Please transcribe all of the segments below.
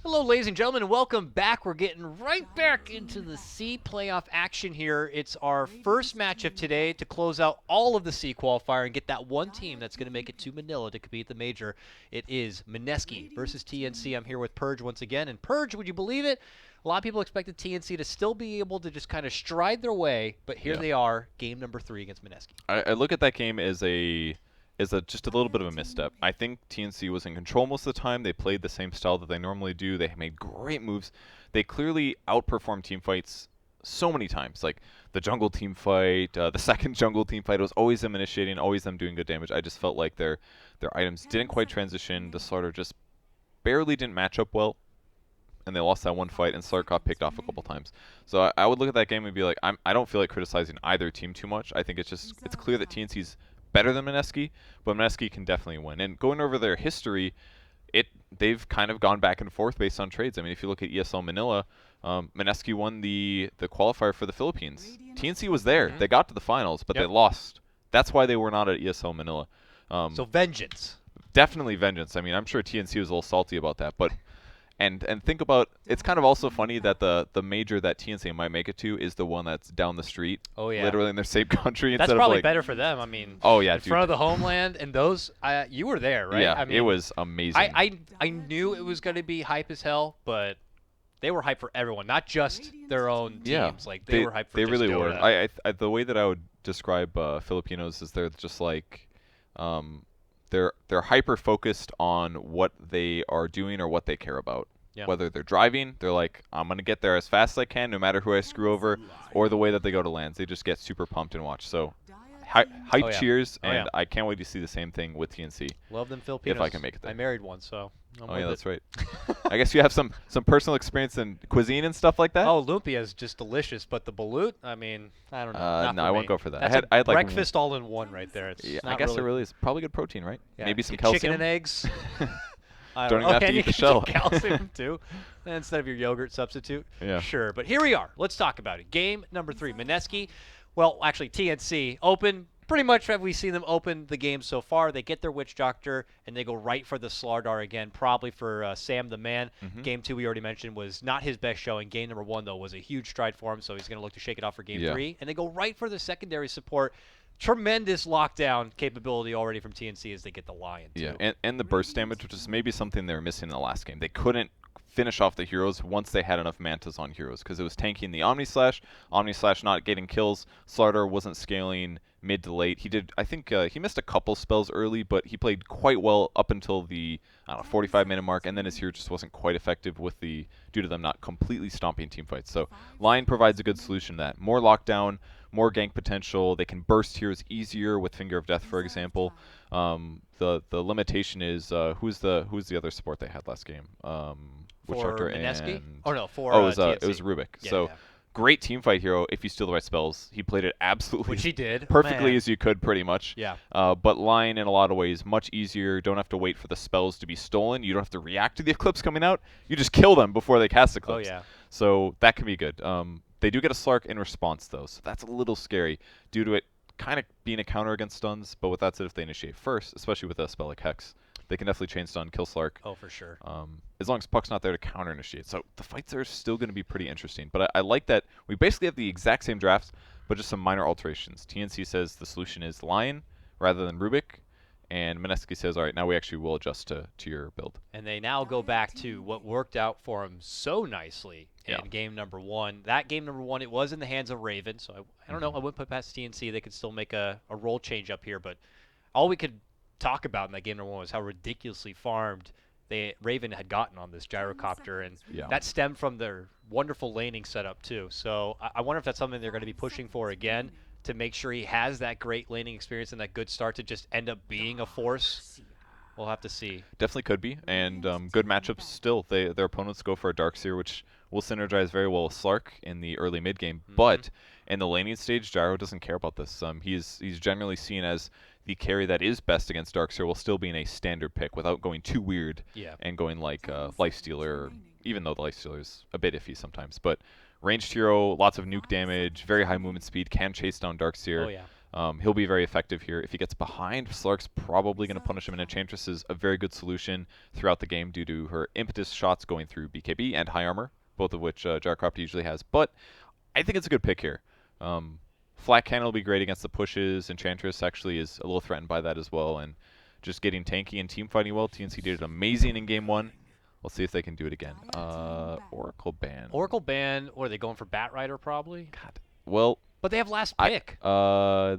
Hello, ladies and gentlemen, and welcome back. We're getting right back into the C playoff action here. It's our first match of today to close out all of the C qualifier and get that one team that's going to make it to Manila to compete at the major. It is Mineski versus TNC. I'm here with Purge once again. And Purge, would you believe it? A lot of people expected TNC to still be able to just kind of stride their way, but here they are, game number 3 against Mineski. I look at that game as just a little bit of a misstep. I think TNC was in control most of the time. They played the same style that they normally do. They made great moves. They clearly outperformed team fights so many times. Like the jungle team fight, the second jungle team fight, it was always them initiating, always them doing good damage. I just felt like their items didn't quite transition. The slaughter just barely didn't match up well, and they lost that one fight, and Slark got picked off a couple times. So I would look at that game and be like, I don't feel like criticizing either team too much. I think it's clear that TNC's better than Mineski, but Mineski can definitely win. And going over their history, they've kind of gone back and forth based on trades. I mean, if you look at ESL Manila, Mineski won the qualifier for the Philippines. TNC was there. They got to the finals, but they lost. That's why they were not at ESL Manila. So vengeance. Definitely vengeance. I mean, I'm sure TNC was a little salty about that, but and think about, it's kind of also funny that the major that TNC might make it to is the one that's down the street. Oh, yeah. Literally in their same country. That's instead probably of like, better for them. I mean, in front of the homeland, and those, you were there, right? Yeah, I mean, it was amazing. I knew it was going to be hype as hell, but they were hype for everyone, not just their own teams. Yeah, like they were hype for they just really Dota. were. The way that I would describe Filipinos is they're just like, they're hyper focused on what they are doing or what they care about. Yeah. Whether they're driving, they're like, I'm going to get there as fast as I can, no matter who I screw over, or the way that they go to lands. They just get super pumped and watch. So, hype cheers, and I can't wait to see the same thing with TNC. Love them Filipinos. If I can make it there. I married one, so. Oh, yeah, that's right. I guess you have some personal experience in cuisine and stuff like that? Oh, lumpia is just delicious, but the balut, I mean, I don't know. No, I won't go for that. That's I had like breakfast all in one right there. It's I guess it really is. Probably good protein, right? Yeah. Maybe some Chicken calcium. and eggs. Don't even have to eat the shell. Calcium too, instead of your yogurt substitute. Yeah. Sure, but here we are. Let's talk about it. Game number 3, Mineski. Well, actually, TNC open. Pretty much have we seen them open the game so far. They get their Witch Doctor, and they go right for the Slardar again, probably for Sam the Man. Game 2, we already mentioned, was not his best showing. Game number 1, though, was a huge stride for him, so he's going to look to shake it off for Game 3. And they go right for the secondary support. Tremendous lockdown capability already from TNC as they get the Lion, too. Yeah, and the burst damage, which is maybe something they were missing in the last game. They couldn't finish off the heroes once they had enough mantas on heroes, because it was tanking the Omni Slash not getting kills. Slardar wasn't scaling mid to late. I think he missed a couple spells early, but he played quite well up until the 45-minute mark, and then his hero just wasn't quite effective due to them not completely stomping team fights. So Lion provides a good solution to that. More lockdown, more gank potential. They can burst heroes easier with Finger of Death, for example. The limitation is who's the other support they had last game? For Mineski? It was Rubik. Yeah, great team fight hero if you steal the right spells. He played it absolutely which he did perfectly as you could, pretty much. Yeah. But Lion in a lot of ways much easier. Don't have to wait for the spells to be stolen. You don't have to react to the Eclipse coming out. You just kill them before they cast Eclipse. Oh yeah. So that can be good. They do get a Slark in response though, so that's a little scary due to it kind of being a counter against stuns. But with that said, if they initiate first, especially with a spell like Hex, they can definitely chain stun, kill Slark. Oh, for sure. As long as Puck's not there to counter initiate. So the fights are still going to be pretty interesting. But I like that we basically have the exact same drafts, but just some minor alterations. TNC says the solution is Lion rather than Rubik, and Mineski says, all right, now we actually will adjust to your build. And they now go back to what worked out for him so nicely in game number 1. That game number 1, it was in the hands of Raven, so I don't know. I wouldn't put past TNC. They could still make a role change up here, but all we could talk about in that game number 1 was how ridiculously farmed Raven had gotten on this gyrocopter, and that stemmed from their wonderful laning setup too. So I wonder if that's something they're going to be pushing for again, to make sure he has that great laning experience and that good start to just end up being a force. We'll have to see. Definitely could be, and good matchups still. Their opponents go for a Darkseer, which will synergize very well with Slark in the early mid game, but in the laning stage, Gyro doesn't care about this. He's generally seen as the carry that is best against Darkseer will still be in a standard pick without going too weird and going like Lifestealer, even though the Lifestealer is a bit iffy sometimes. But ranged hero, lots of nuke damage, very high movement speed, can chase down Darkseer. Oh, yeah. He'll be very effective here. If he gets behind, Slark's probably going to punish him, and Enchantress is a very good solution throughout the game due to her impetus shots going through BKB and high armor, both of which Gyrocopter usually has. But I think it's a good pick here. Flat Cannon will be great against the pushes. Enchantress actually is a little threatened by that as well, and just getting tanky and team fighting well. TNC did it amazing in Game 1. We'll see if they can do it again. Oracle ban. Oracle ban, or are they going for Bat Rider probably? God. Well, but they have last pick. So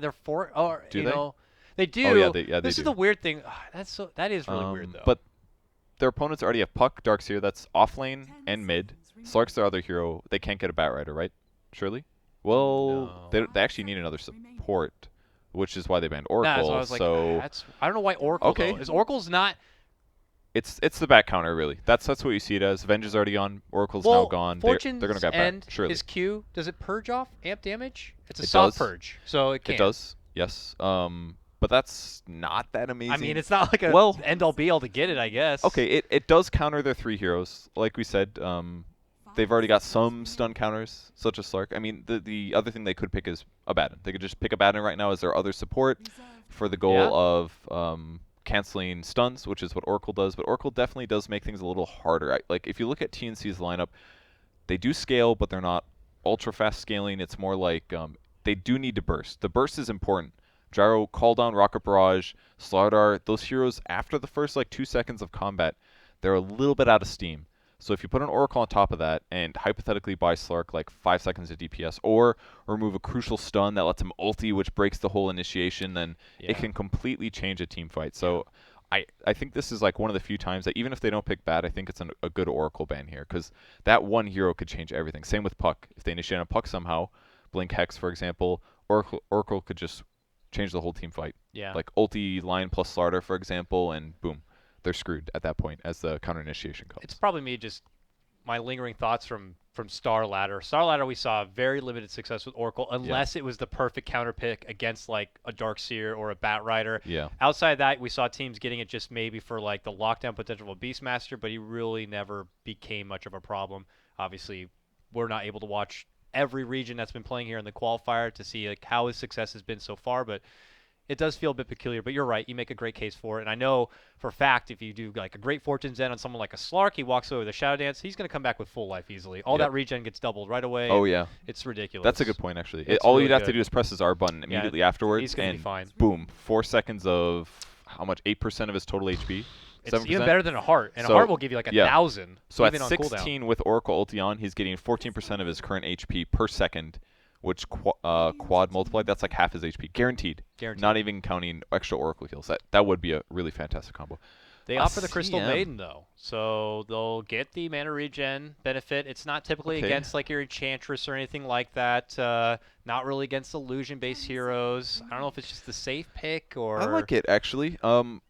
they're four. Or do you they? know, they do. Oh, yeah, this is the weird thing. That is really weird though. But their opponents already have Puck, Darkseer. That's off lane and mid. Slark's their other hero. They can't get a Bat Rider, right? Surely. Well, no. they actually need another support, which is why they banned Oracle. So I was like, so I don't know why Oracle. Okay. Though. Is Oracle's not? It's the back counter really. That's what you see it as. Venge is already on. Oracle's now gone. They're gonna get back. Surely. His Q, does it purge off amp damage? It's a It soft does. purge, so it can. It does. Yes. But that's not that amazing. I mean, it's not like a end all be all to get it, I guess. Okay, it does counter their 3 heroes. Like we said, they've already got some stun counters, such as Slark. I mean, the other thing they could pick is Abaddon. They could just pick Abaddon right now as their other support for the goal of canceling stuns, which is what Oracle does. But Oracle definitely does make things a little harder. Like, if you look at TNC's lineup, they do scale, but they're not ultra fast scaling. It's more like they do need to burst. The burst is important. Gyro, Call Down, Rocket Barrage, Slardar, those heroes, after the first 2 seconds of combat, they're a little bit out of steam. So if you put an Oracle on top of that and hypothetically buy Slark 5 seconds of DPS or remove a crucial stun that lets him ulti, which breaks the whole initiation, then it can completely change a team fight. So I think this is one of the few times that even if they don't pick bad, I think it's a good Oracle ban here because that one hero could change everything. Same with Puck. If they initiate on Puck somehow, Blink Hex, for example, Oracle could just change the whole team fight. Yeah. Like ulti line plus Slardar, for example, and boom, they're screwed at that point as the counter initiation comes. It's probably me just my lingering thoughts from Star Ladder. Star Ladder, we saw very limited success with Oracle unless it was the perfect counter pick against a Darkseer or a Bat Rider. Yeah. Outside that, we saw teams getting it just maybe for the lockdown potential of a Beastmaster, but he really never became much of a problem. Obviously, we're not able to watch every region that's been playing here in the qualifier to see how his success has been so far, but it does feel a bit peculiar. But you're right, you make a great case for it. And I know for a fact if you do a great Fortune's End on someone like a Slark, he walks away with a Shadow Dance, he's going to come back with full life easily. All that regen gets doubled right away. Oh, yeah. It's ridiculous. That's a good point, actually. All you'd have to do is press his R button immediately afterwards, he's gonna be fine. Boom, 4 seconds of how much? 8% of his total HP? It's 7%? even better than a Heart, and a Heart will give you 1,000. So even at on 16 cooldown. with Oracle ulti on, he's getting 14% of his current HP per second, which quad multiplied, that's half his HP. Guaranteed. Not even counting extra Oracle heals. That would be a really fantastic combo. They offer the Crystal Maiden, though. So they'll get the mana regen benefit. It's not typically against your Enchantress or anything like that. Not really against illusion-based heroes. I don't know if it's just the safe pick or... I like it, actually. When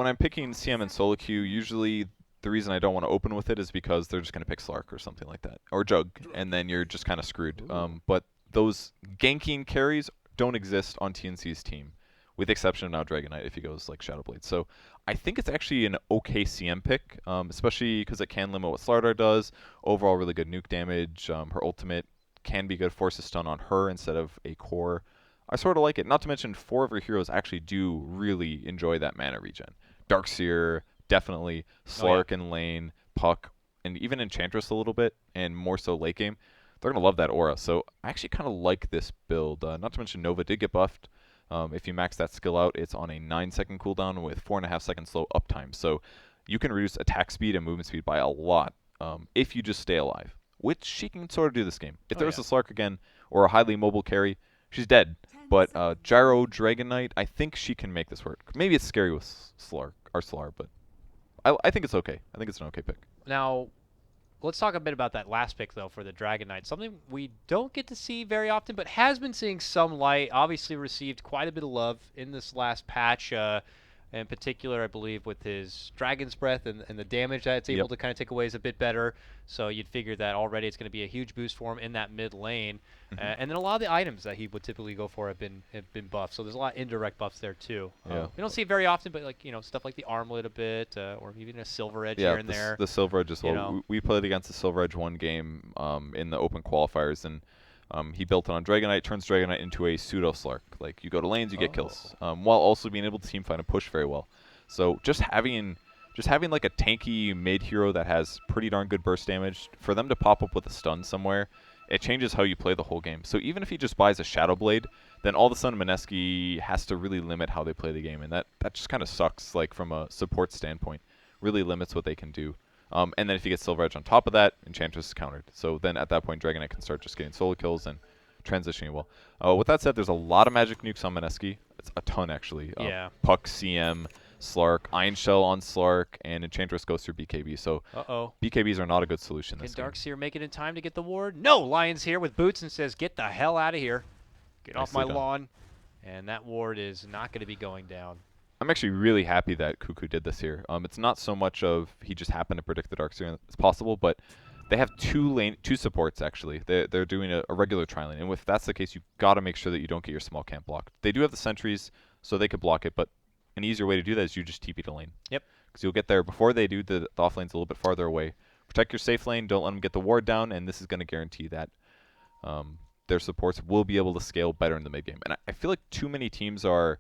I'm picking CM and solo queue, usually the reason I don't want to open with it is because they're just going to pick Slark or something like that. Or Jug, and then you're just kind of screwed. But those ganking carries don't exist on TNC's team, with the exception of now Dragon Knight if he goes Shadowblade. So I think it's actually an okay CM pick, especially because it can limit what Slardar does. Overall, really good nuke damage. Her ultimate can be good, force a stun on her instead of a core. I sort of like it. Not to mention 4 of her heroes actually do really enjoy that mana regen. Darkseer, definitely. Slark in lane, Puck, and even Enchantress a little bit, and more so late game. They're going to love that aura. So I actually kind of like this build. Not to mention Nova did get buffed. If you max that skill out, it's on a 9-second cooldown with 4.5 seconds slow uptime. So you can reduce attack speed and movement speed by a lot if you just stay alive, which she can sort of do this game. If there was a Slark again or a highly mobile carry, she's dead. But Gyro, Dragon Knight, I think she can make this work. Maybe it's scary with Slark, but I think it's okay. I think it's an okay pick. Now, let's talk a bit about that last pick, though, for the Dragon Knight. Something we don't get to see very often, but has been seeing some light. Obviously received quite a bit of love in this last patch. In particular, I believe, with his Dragon's Breath and the damage that it's able to kind of take away is a bit better. So you'd figure that already it's going to be a huge boost for him in that mid lane. And then a lot of the items that he would typically go for have been buffed. So there's a lot of indirect buffs there, too. We don't see it very often, but stuff like the armlet a bit, or even a Silver Edge here and there. The Silver Edge as well. We played against the Silver Edge one game in the open qualifiers, and He built it on Dragonite, turns Dragonite into a pseudo Slark. Like, you go to lanes, you get kills, while also being able to team fight and push very well. So just having like a tanky mid hero that has pretty darn good burst damage, for them to pop up with a stun somewhere, it changes how you play the whole game. So even if he just buys a Shadow Blade, then all of a sudden Mineski has to really limit how they play the game, and that just kind of sucks, like, from a support standpoint. Really limits what they can do. And then if you get Silver Edge on top of that, Enchantress is countered. So then at that point, Dragonite can start just getting solo kills and transitioning well. With that said, there's a lot of magic nukes on Mineski. It's a ton, actually. Yeah. Puck, CM, Slark, Iron Shell on Slark, and Enchantress goes through BKB. So BKBs are not a good solution this game. Can Darkseer make it in time to get the ward? No! Lion's here with boots and says, get the hell out of here. Get off my lawn. And that ward is not going to be going down. I'm actually really happy that Cuckoo did this here. It's not so much of he just happened to predict the Darkseer as possible, but they have two supports, actually. They're doing a regular tri-lane, and if that's the case, you've got to make sure that you don't get your small camp blocked. They do have the sentries, so they could block it, but an easier way to do that is you just TP to lane. Yep. Because you'll get there before they do. The off lane's a little bit farther away. Protect your safe lane, don't let them get the ward down, and this is going to guarantee that their supports will be able to scale better in the mid game. And I feel like too many teams are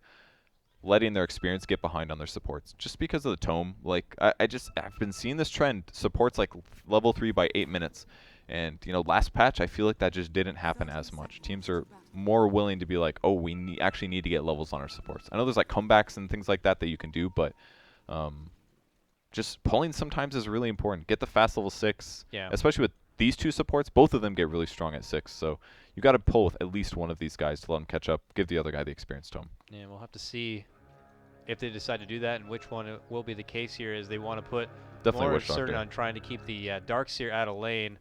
letting their experience get behind on their supports just because of the tome. Like, I've been seeing this trend, supports like level 3 by 8 minutes, and last patch I feel like that just didn't happen as much. Teams are more willing to be like, oh, we actually need to get levels on our supports. I know there's like comebacks and things like that you can do, but just pulling sometimes is really important. Get the fast level 6, especially with these two supports. Both of them get really strong at 6, so you got to pull with at least one of these guys to let them catch up, give the other guy the experience tome. Yeah, we'll have to see if they decide to do that, and which one will be the case here, is they want to put definitely more Witch Doctor certain on trying to keep the Darkseer out of lane.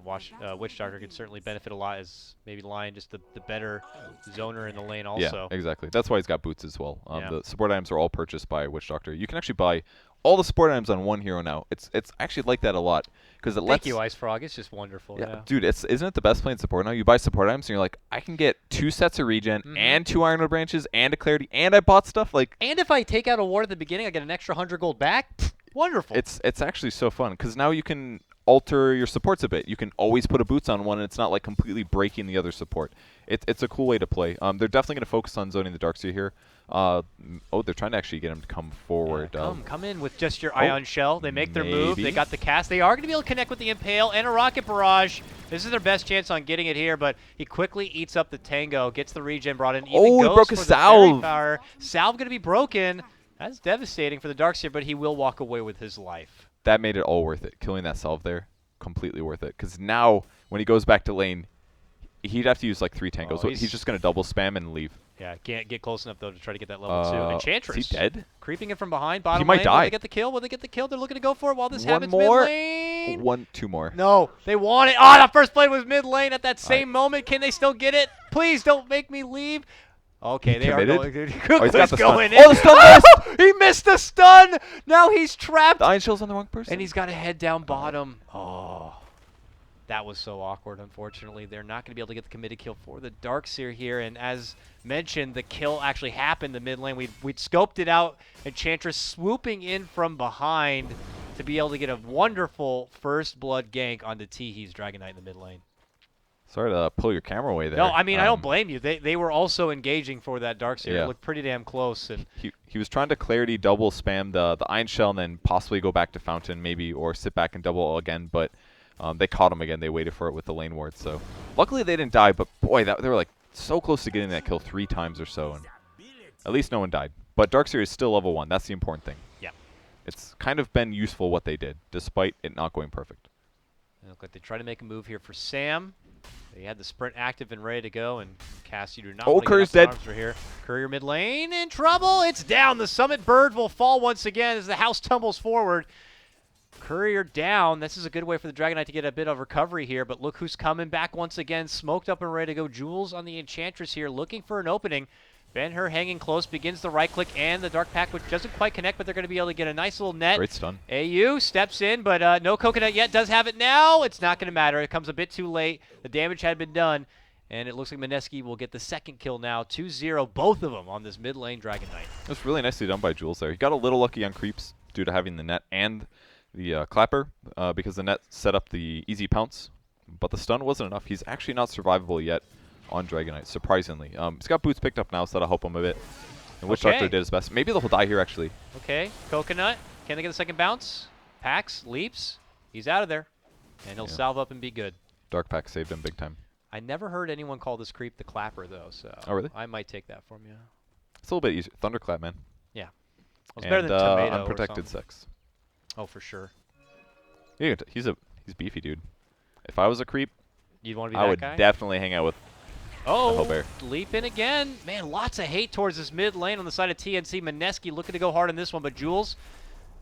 Witch Doctor could certainly benefit a lot as maybe Lion just the better zoner in the lane also. Yeah, exactly. That's why he's got boots as well. The support items are all purchased by Witch Doctor. You can actually buy all the support items on one hero now. It's actually like that a lot because it lets. Thank you, Ice Frog. It's just wonderful. Yeah, dude. Isn't it the best playing support now? You buy support items and you're like, I can get 2 sets of regen and 2 Ironwood branches and a clarity, and I bought stuff like. And if I take out a ward at the beginning, I get an extra 100 gold back. Wonderful. It's actually so fun because now you can alter your supports a bit. You can always put a boots on one, and it's not like completely breaking the other support. It's a cool way to play. They're definitely going to focus on zoning the Darkseer here. They're trying to actually get him to come forward. Yeah, come in with just your Ion Shell. They make their move. They got the cast. They are going to be able to connect with the Impale and a Rocket Barrage. This is their best chance on getting it here, but he quickly eats up the Tango, gets the regen brought in. Even he goes broke a for salve. Salve going to be broken. That's devastating for the Darkseer, but he will walk away with his life. That made it all worth it. Killing that salve there, completely worth it. Because now, when he goes back to lane, he'd have to use like 3 tangos. He's just going to double spam and leave. Yeah, can't get close enough, though, to try to get that level 2. Enchantress. Is he dead? Creeping in from behind, bottom he might lane. die. Will they get the kill? Will they get the kill? They're looking to go for it while this One happens more. mid lane. 2 more. No, they want it. Oh, that first play was mid lane at that same moment. Can they still get it? Please don't make me leave. Okay, they committed? are going. He's got the going stun. in. Oh, the stun missed! He missed the stun. Now he's trapped. The Iron Shell's on the wrong person. And he's got to head down bottom. Oh, that was so awkward, unfortunately. They're not going to be able to get the committed kill for the Darkseer here. And as mentioned, the kill actually happened in the mid lane. We'd scoped it out. Enchantress swooping in from behind to be able to get a wonderful first blood gank on the Teehee's Dragonite in the mid lane. Sorry to pull your camera away there. No, I mean, I don't blame you. They were also engaging for that Darkseer. Yeah. It looked pretty damn close. And he was trying to clarity double spam the Iron Shell and then possibly go back to Fountain maybe, or sit back and double again, but they caught him again. They waited for it with the lane ward. So luckily they didn't die, but boy, they were like so close to getting that kill 3 times or so. And at least no one died. But Darkseer is still level 1. That's the important thing. Yeah. It's kind of been useful what they did, despite it not going perfect. They look like they try to make a move here for Sam. They had the sprint active and ready to go, and Cass, you do not want to Courier's get dead. arms here. Courier mid lane in trouble. It's down. The Summit Bird will fall once again as the house tumbles forward. Courier down. This is a good way for the Dragonite to get a bit of recovery here, but look who's coming back once again. Smoked up and ready to go. Jules on the Enchantress here, looking for an opening. Ben-Hur hanging close, begins the right click and the Dark Pack, which doesn't quite connect, but they're going to be able to get a nice little net. Great stun. AU steps in, but no coconut yet. Does have it now. It's not going to matter. It comes a bit too late. The damage had been done, and it looks like Mineski will get the second kill now. 2-0, both of them on this mid lane Dragonite. That's really nicely done by Jules there. He got a little lucky on creeps due to having the net and the clapper because the net set up the easy pounce but the stun wasn't enough. He's actually not survivable yet on Dragonite, surprisingly. He's got boots picked up now, so that'll help him a bit. And Witch Doctor did his best. Maybe they'll die here, actually. Okay, Coconut. Can they get a second bounce? Pax leaps. He's out of there. And he'll salve up and be good. Dark Pack saved him big time. I never heard anyone call this creep the Clapper, though, so oh, really? I might take that from you. It's a little bit easier. Thunderclap, man. Yeah. It's better than Tomato Unprotected Sex. Oh, for sure. Yeah, he's beefy, dude. If I was a creep, you'd want to be that guy? I would definitely hang out with the Hellbear. Leap in again. Man, lots of hate towards this mid lane on the side of TNC. Mineski looking to go hard on this one, but Jules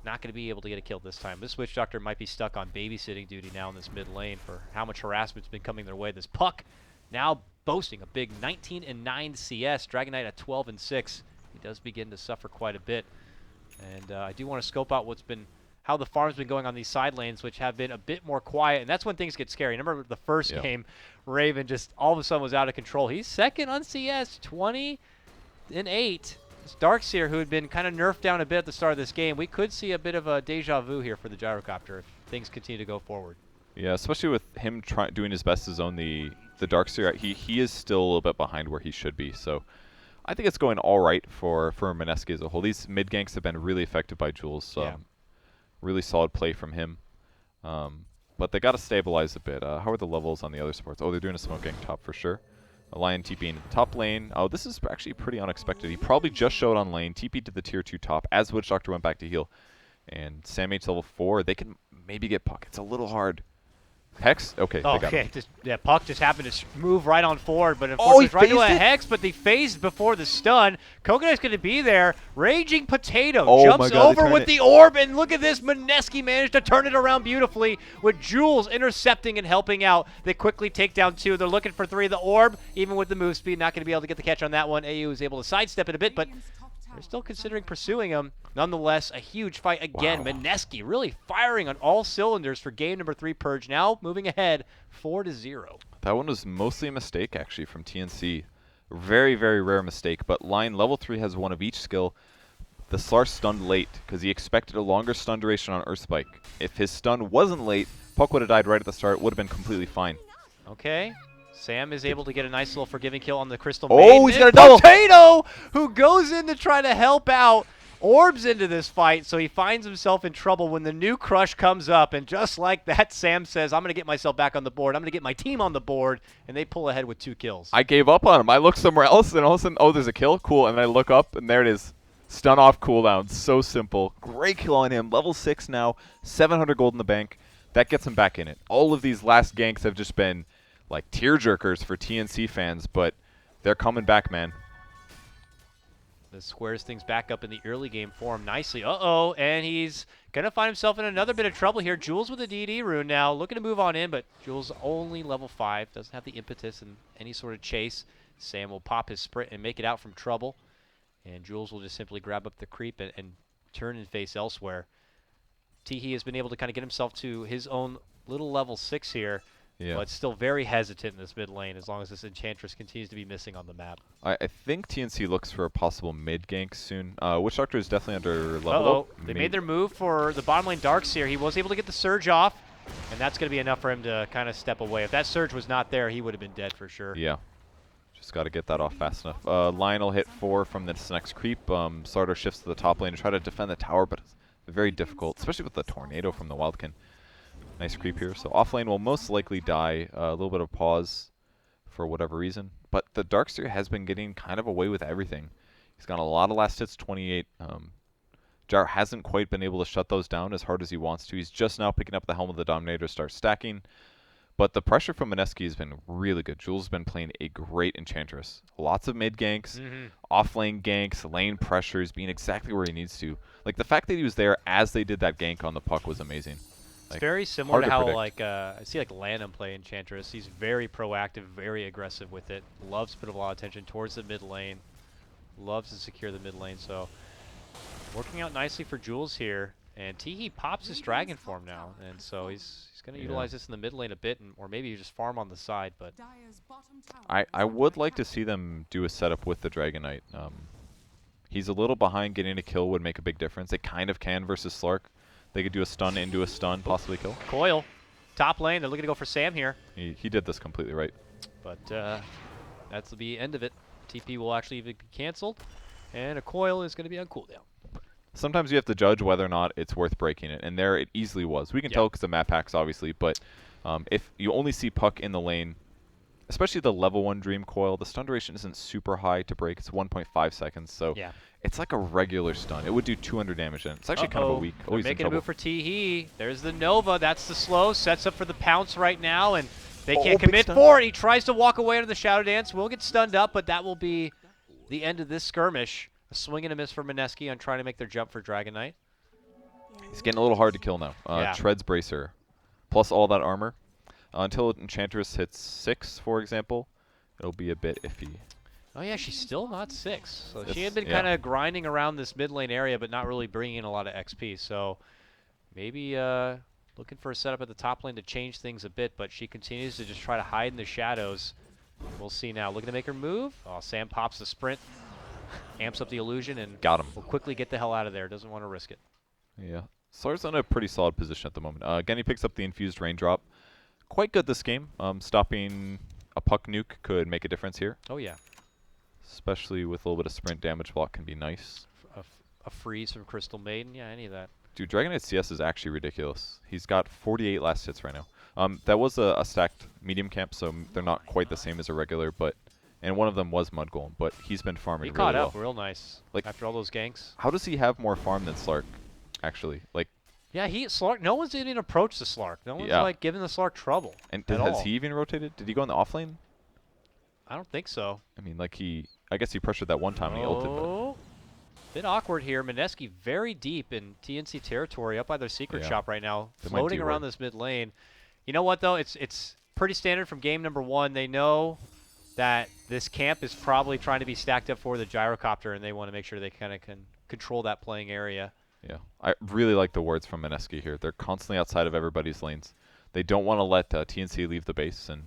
not going to be able to get a kill this time. This Witch Doctor might be stuck on babysitting duty now in this mid lane for how much harassment's been coming their way. This Puck now boasting a big 19-9 CS. Dragonite at 12-6. He does begin to suffer quite a bit. And I do want to scope out how the farm's been going on these side lanes, which have been a bit more quiet, and that's when things get scary. Remember the first game, Raven just all of a sudden was out of control. He's second on CS, 20-8. It's Darkseer, who had been kind of nerfed down a bit at the start of this game. We could see a bit of a deja vu here for the Gyrocopter if things continue to go forward. Yeah, especially with him doing his best to zone the Darkseer. He is still a little bit behind where he should be, so I think it's going all right for Mineski as a whole. These mid ganks have been really effective by Jules. Really solid play from him. But they got to stabilize a bit. How are the levels on the other supports? Oh, they're doing a smoke gang top for sure. A Lion TP into the top lane. Oh, this is actually pretty unexpected. He probably just showed on lane, TP to the tier 2 top as Witch Doctor went back to heal. And Sam H level 4, they can maybe get Puck. It's a little hard. Hex? Okay, oh, they got him. Puck just happened to move right on forward, but unfortunately it's right into a Hex, but they phased before the stun. Coconut's going to be there. Raging Potato jumps over with the orb, and look at this. Mineski managed to turn it around beautifully with Jules intercepting and helping out. They quickly take down 2. They're looking for 3. The orb, even with the move speed, not going to be able to get the catch on that one. AU is able to sidestep it a bit, but they're still considering pursuing him. Nonetheless, a huge fight again. Wow. Mineski really firing on all cylinders for game number 3 Purge. Now moving ahead 4-0. That one was mostly a mistake, actually, from TNC. Very, very rare mistake. But line level 3 has one of each skill. The Slar stunned late because he expected a longer stun duration on Earth Spike. If his stun wasn't late, Puck would have died right at the start. Would have been completely fine. Okay. Sam is able to get a nice little forgiving kill on the Crystal Maiden. Oh, he's got a double! Potato, who goes in to try to help out, orbs into this fight, so he finds himself in trouble when the new crush comes up. And just like that, Sam says, I'm going to get myself back on the board. I'm going to get my team on the board. And they pull ahead with 2 kills. I gave up on him. I looked somewhere else, and all of a sudden, oh, there's a kill? Cool. And then I look up, and there it is. Stun off cooldown. So simple. Great kill on him. Level 6 now. 700 gold in the bank. That gets him back in it. All of these last ganks have just been like tearjerkers for TNC fans, but they're coming back, man. This squares things back up in the early game for him nicely. Uh-oh, and he's going to find himself in another bit of trouble here. Jules with a DD rune now, looking to move on in, but Jules only level 5, doesn't have the impetus in any sort of chase. Sam will pop his sprint and make it out from trouble, and Jules will just simply grab up the creep and turn and face elsewhere. Teehee has been able to kind of get himself to his own little level 6 here. Yeah. But still very hesitant in this mid lane as long as this Enchantress continues to be missing on the map. I think TNC looks for a possible mid gank soon. Witch Doctor is definitely under level. They made their move for the bottom lane Darkseer. He was able to get the Surge off, and that's going to be enough for him to kind of step away. If that Surge was not there, he would have been dead for sure. Yeah. Just got to get that off fast enough. Lion will hit 4 from this next creep. Sartor shifts to the top lane to try to defend the tower, but it's very difficult, especially with the Tornado from the Wildkin. Nice creep here. So off lane will most likely die. A little bit of pause for whatever reason. But the Darkseer has been getting kind of away with everything. He's got a lot of last hits, 28. Jar hasn't quite been able to shut those down as hard as he wants to. He's just now picking up the Helm of the Dominator to start stacking. But the pressure from Mineski has been really good. Jules has been playing a great Enchantress. Lots of mid ganks, off lane ganks, lane pressures, being exactly where he needs to. Like the fact that he was there as they did that gank on the Puck was amazing. It's very similar to how I see like Lanham play Enchantress. He's very proactive, very aggressive with it. Loves to put a lot of attention towards the mid lane. Loves to secure the mid lane. So working out nicely for Jules here. And Teehee pops his Dragon Form now, and so he's going to utilize this in the mid lane a bit, or maybe just farm on the side. But I would like to see them do a setup with the Dragonite. He's a little behind. Getting a kill would make a big difference. They kind of can versus Slark. They could do a stun into a stun, possibly kill. Coil top lane. They're looking to go for Sam here. He did this completely right. But that's the end of it. TP will actually be canceled, and a coil is going to be on cooldown. Sometimes you have to judge whether or not it's worth breaking it, and there it easily was. We can tell because the map hacks, obviously, but if you only see Puck in the lane, especially the level 1 Dream Coil, the stun duration isn't super high to break. It's 1.5 seconds, so it's like a regular stun. It would do 200 damage, and it's actually kind of a weak. They're making a move for Teehee. There's the Nova. That's the slow. Sets up for the pounce right now, and they can't commit for it. He tries to walk away into the Shadow Dance. Will get stunned up, but that will be the end of this skirmish. A swing and a miss for Mineski on trying to make their jump for Dragon Knight. He's getting a little hard to kill now. Treads Bracer, plus all that armor. Until Enchantress hits 6, for example, it'll be a bit iffy. Oh, yeah, she's still not 6. So she had been kind of grinding around this mid lane area, but not really bringing in a lot of XP. So maybe looking for a setup at the top lane to change things a bit, but she continues to just try to hide in the shadows. We'll see now. Looking to make her move. Oh, Sam pops the sprint, amps up the illusion, and got him. Will quickly get the hell out of there. Doesn't want to risk it. Yeah. Slar's in a pretty solid position at the moment. Again, he picks up the infused raindrop. Quite good this game. Stopping a Puck nuke could make a difference here. Oh, yeah. Especially with a little bit of sprint damage block can be nice. A freeze from Crystal Maiden. Yeah, any of that. Dude, Dragon Knight CS is actually ridiculous. He's got 48 last hits right now. That was a stacked medium camp, so they're not quite the same as a regular, and one of them was Mud Golem, but he's been farming really well. He caught up real nice after all those ganks. How does he have more farm than Slark, actually? Yeah, Slark. No one's even approached the Slark. No one's giving the Slark trouble. And has he even rotated? Did he go in the off lane? I don't think so. I mean, I guess he pressured that one time and he ulted. Oh, bit awkward here. Mineski very deep in TNC territory, up by their secret shop right now, floating around this mid lane. You know what though? It's pretty standard from game number 1. They know that this camp is probably trying to be stacked up for the gyrocopter, and they want to make sure they kind of can control that playing area. Yeah, I really like the wards from Mineski here. They're constantly outside of everybody's lanes. They don't want to let TNC leave the base, and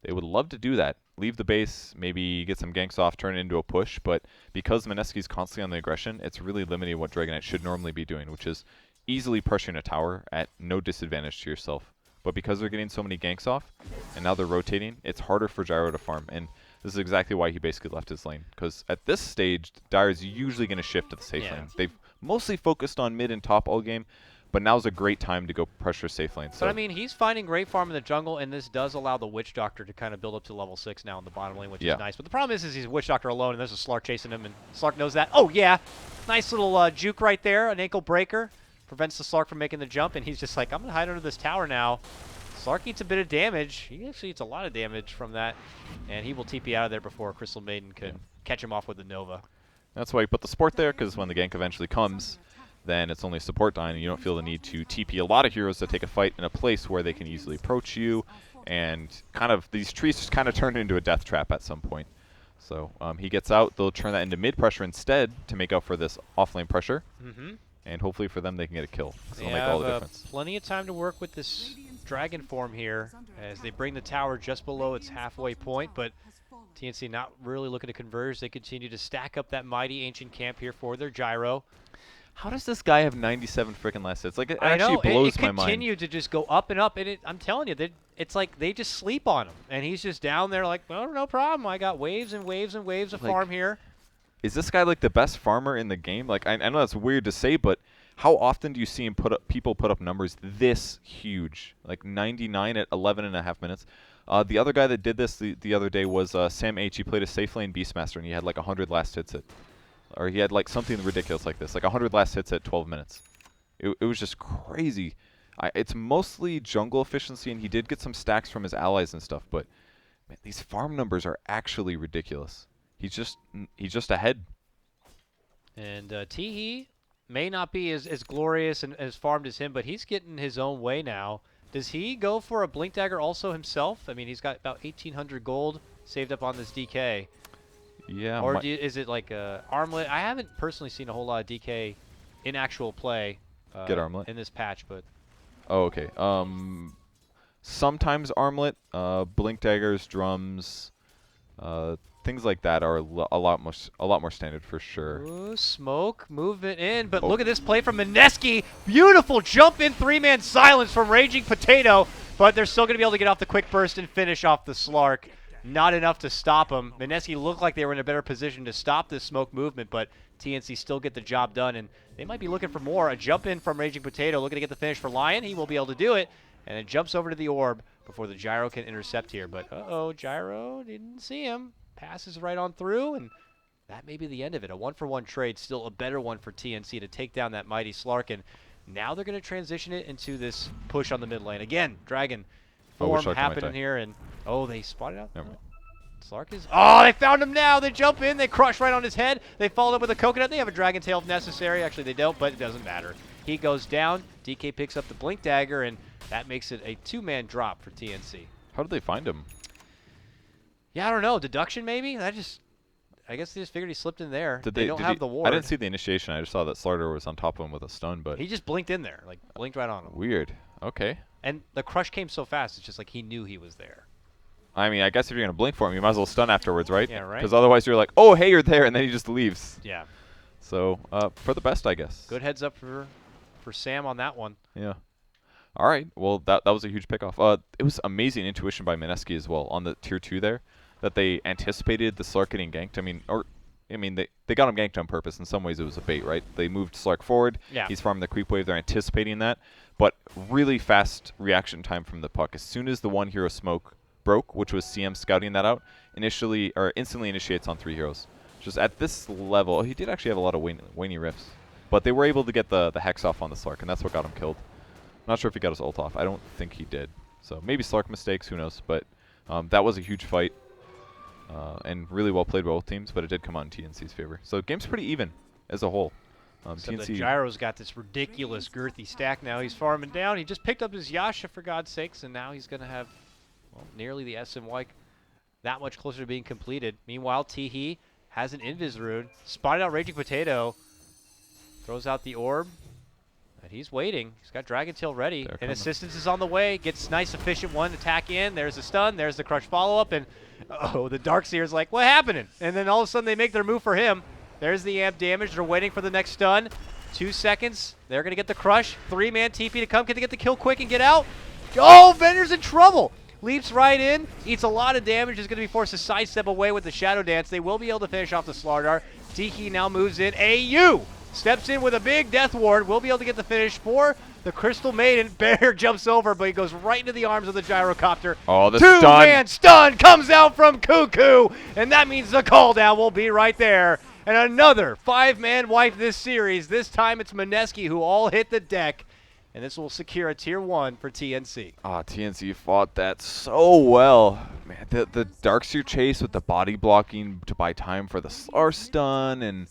they would love to do that. Leave the base, maybe get some ganks off, turn it into a push, but because Mineski's constantly on the aggression, it's really limiting what Dragon Knight should normally be doing, which is easily pressuring a tower at no disadvantage to yourself. But because they're getting so many ganks off, and now they're rotating, it's harder for Gyro to farm, and this is exactly why he basically left his lane. Because at this stage, Dire's usually going to shift to the safe lane. They've mostly focused on mid and top all game, but now's a great time to go pressure safe lane. So but I mean, he's finding great farm in the jungle, and this does allow the Witch Doctor to kind of build up to level 6 now in the bottom lane, which is nice. But the problem is he's Witch Doctor alone, and there's a Slark chasing him, and Slark knows that. Oh, yeah. Nice little juke right there, an ankle breaker. Prevents the Slark from making the jump, and he's just like, I'm going to hide under this tower now. Slark eats a bit of damage. He actually eats a lot of damage from that, and he will TP out of there before Crystal Maiden can catch him off with the Nova. That's why you put the support there, because when the gank eventually comes, then it's only support dying, and you don't feel the need to TP a lot of heroes to take a fight in a place where they can easily approach you, and kind of these trees just kind of turn into a death trap at some point. So he gets out. They'll turn that into mid pressure instead to make up for this off-lane pressure, and hopefully for them they can get a kill. So it'll make all the difference. Plenty of time to work with this dragon form here as they bring the tower just below its halfway point, but TNC not really looking to converge. They continue to stack up that mighty ancient camp here for their gyro. How does this guy have 97 freaking last hits? Like, it actually blows my mind. It continued to just go up and up, and I'm telling you, it's like they just sleep on him, and he's just down there like, oh, no problem. I got waves and waves and waves of farm here. Is this guy like the best farmer in the game? Like, I know that's weird to say, but how often do you see him people put up numbers this huge? Like 99 at 11.5 minutes. The other guy that did this the other day was Sam H. He played a safe lane Beastmaster, and he had like 100 last hits or he had like something ridiculous like this, like 100 last hits at 12 minutes. It was just crazy. It's mostly jungle efficiency, and he did get some stacks from his allies and stuff, but man, these farm numbers are actually ridiculous. He's just ahead. And Teehee may not be as glorious and as farmed as him, but he's getting his own way now. Does he go for a Blink Dagger also himself? I mean, he's got about 1,800 gold saved up on this DK. Yeah. Or is it like a Armlet? I haven't personally seen a whole lot of DK in actual play get Armlet in this patch, but. Oh, okay. Sometimes Armlet, Blink Daggers, drums, things things like that are a lot more standard for sure. Ooh, smoke, movement in, but look at this play from Mineski. Beautiful jump in, 3-man silence from Raging Potato, but they're still going to be able to get off the quick burst and finish off the Slark. Not enough to stop him. Mineski looked like they were in a better position to stop this smoke movement, but TNC still get the job done, and they might be looking for more. A jump in from Raging Potato, looking to get the finish for Lion. He will be able to do it, and it jumps over to the orb before the Gyro can intercept here. But, Gyro didn't see him. Passes right on through, and that may be the end of it. A 1-for-1 trade, still a better one for TNC to take down that mighty Slark, and now they're going to transition it into this push on the mid lane. Again, Dragon form happening here, and they spotted out. Slark is. Oh, they found him now. They jump in. They crush right on his head. They followed up with a coconut. They have a Dragon Tail if necessary. Actually, they don't, but it doesn't matter. He goes down. DK picks up the Blink Dagger, and that makes it a 2-man drop for TNC. How did they find him? Yeah, I don't know. Deduction, maybe? I guess they just figured he slipped in there. Did they don't have the ward. I didn't see the initiation. I just saw that Slarder was on top of him with a stun, but he just blinked in there, like blinked right on him. Weird. Okay. And the crush came so fast, it's just like he knew he was there. I mean, I guess if you're going to blink for him, you might as well stun afterwards, right? Yeah, right. Because otherwise you're like, oh, hey, you're there, and then he just leaves. Yeah. So, for the best, I guess. Good heads up for Sam on that one. Yeah. All right. Well, that was a huge pickoff. It was amazing intuition by Mineski as well on the tier 2 there, that they anticipated the Slark getting ganked. I mean, they got him ganked on purpose. In some ways, it was a bait, right? They moved Slark forward. Yeah. He's farming the creep wave. They're anticipating that. But really fast reaction time from the puck. As soon as the one hero smoke broke, which was CM scouting that out, instantly initiates on 3 heroes. Just at this level, he did actually have a lot of Waney riffs. But they were able to get the hex off on the Slark, and that's what got him killed. I'm not sure if he got his ult off. I don't think he did. So maybe Slark mistakes, who knows. But that was a huge fight. And really well played by both teams, but it did come out in TNC's favor. So game's pretty even as a whole. TNC the Gyro's got this ridiculous girthy stack now. He's farming down. He just picked up his Yasha, for God's sakes, and now he's going to have nearly the SMY that much closer to being completed. Meanwhile, Teehee has an Invis rune. Spotted out Raging Potato. Throws out the orb. And he's waiting. He's got Dragon Tail ready. And assistance is on the way. Gets nice, efficient one attack in. There's the stun. There's the crush follow-up. And, the Darkseer's like, what happening? And then all of a sudden they make their move for him. There's the amp damage. They're waiting for the next stun. 2 seconds. They're going to get the crush. 3-man TP to come. Can they get the kill quick and get out? Oh, Vender's in trouble. Leaps right in. Eats a lot of damage. Is going to be forced to sidestep away with the Shadow Dance. They will be able to finish off the Slardar. Tiki now moves in. AU steps in with a big Death Ward. Will be able to get the finish for the Crystal Maiden. Bear jumps over, but he goes right into the arms of the Gyrocopter. Oh, the Two-man stun comes out from Cuckoo, and that means the call down will be right there. And another 5-man wipe this series. This time it's Mineski who all hit the deck, and this will secure a tier 1 for TNC. TNC fought that so well. Man, the Darkseer chase with the body blocking to buy time for the Slar stun, and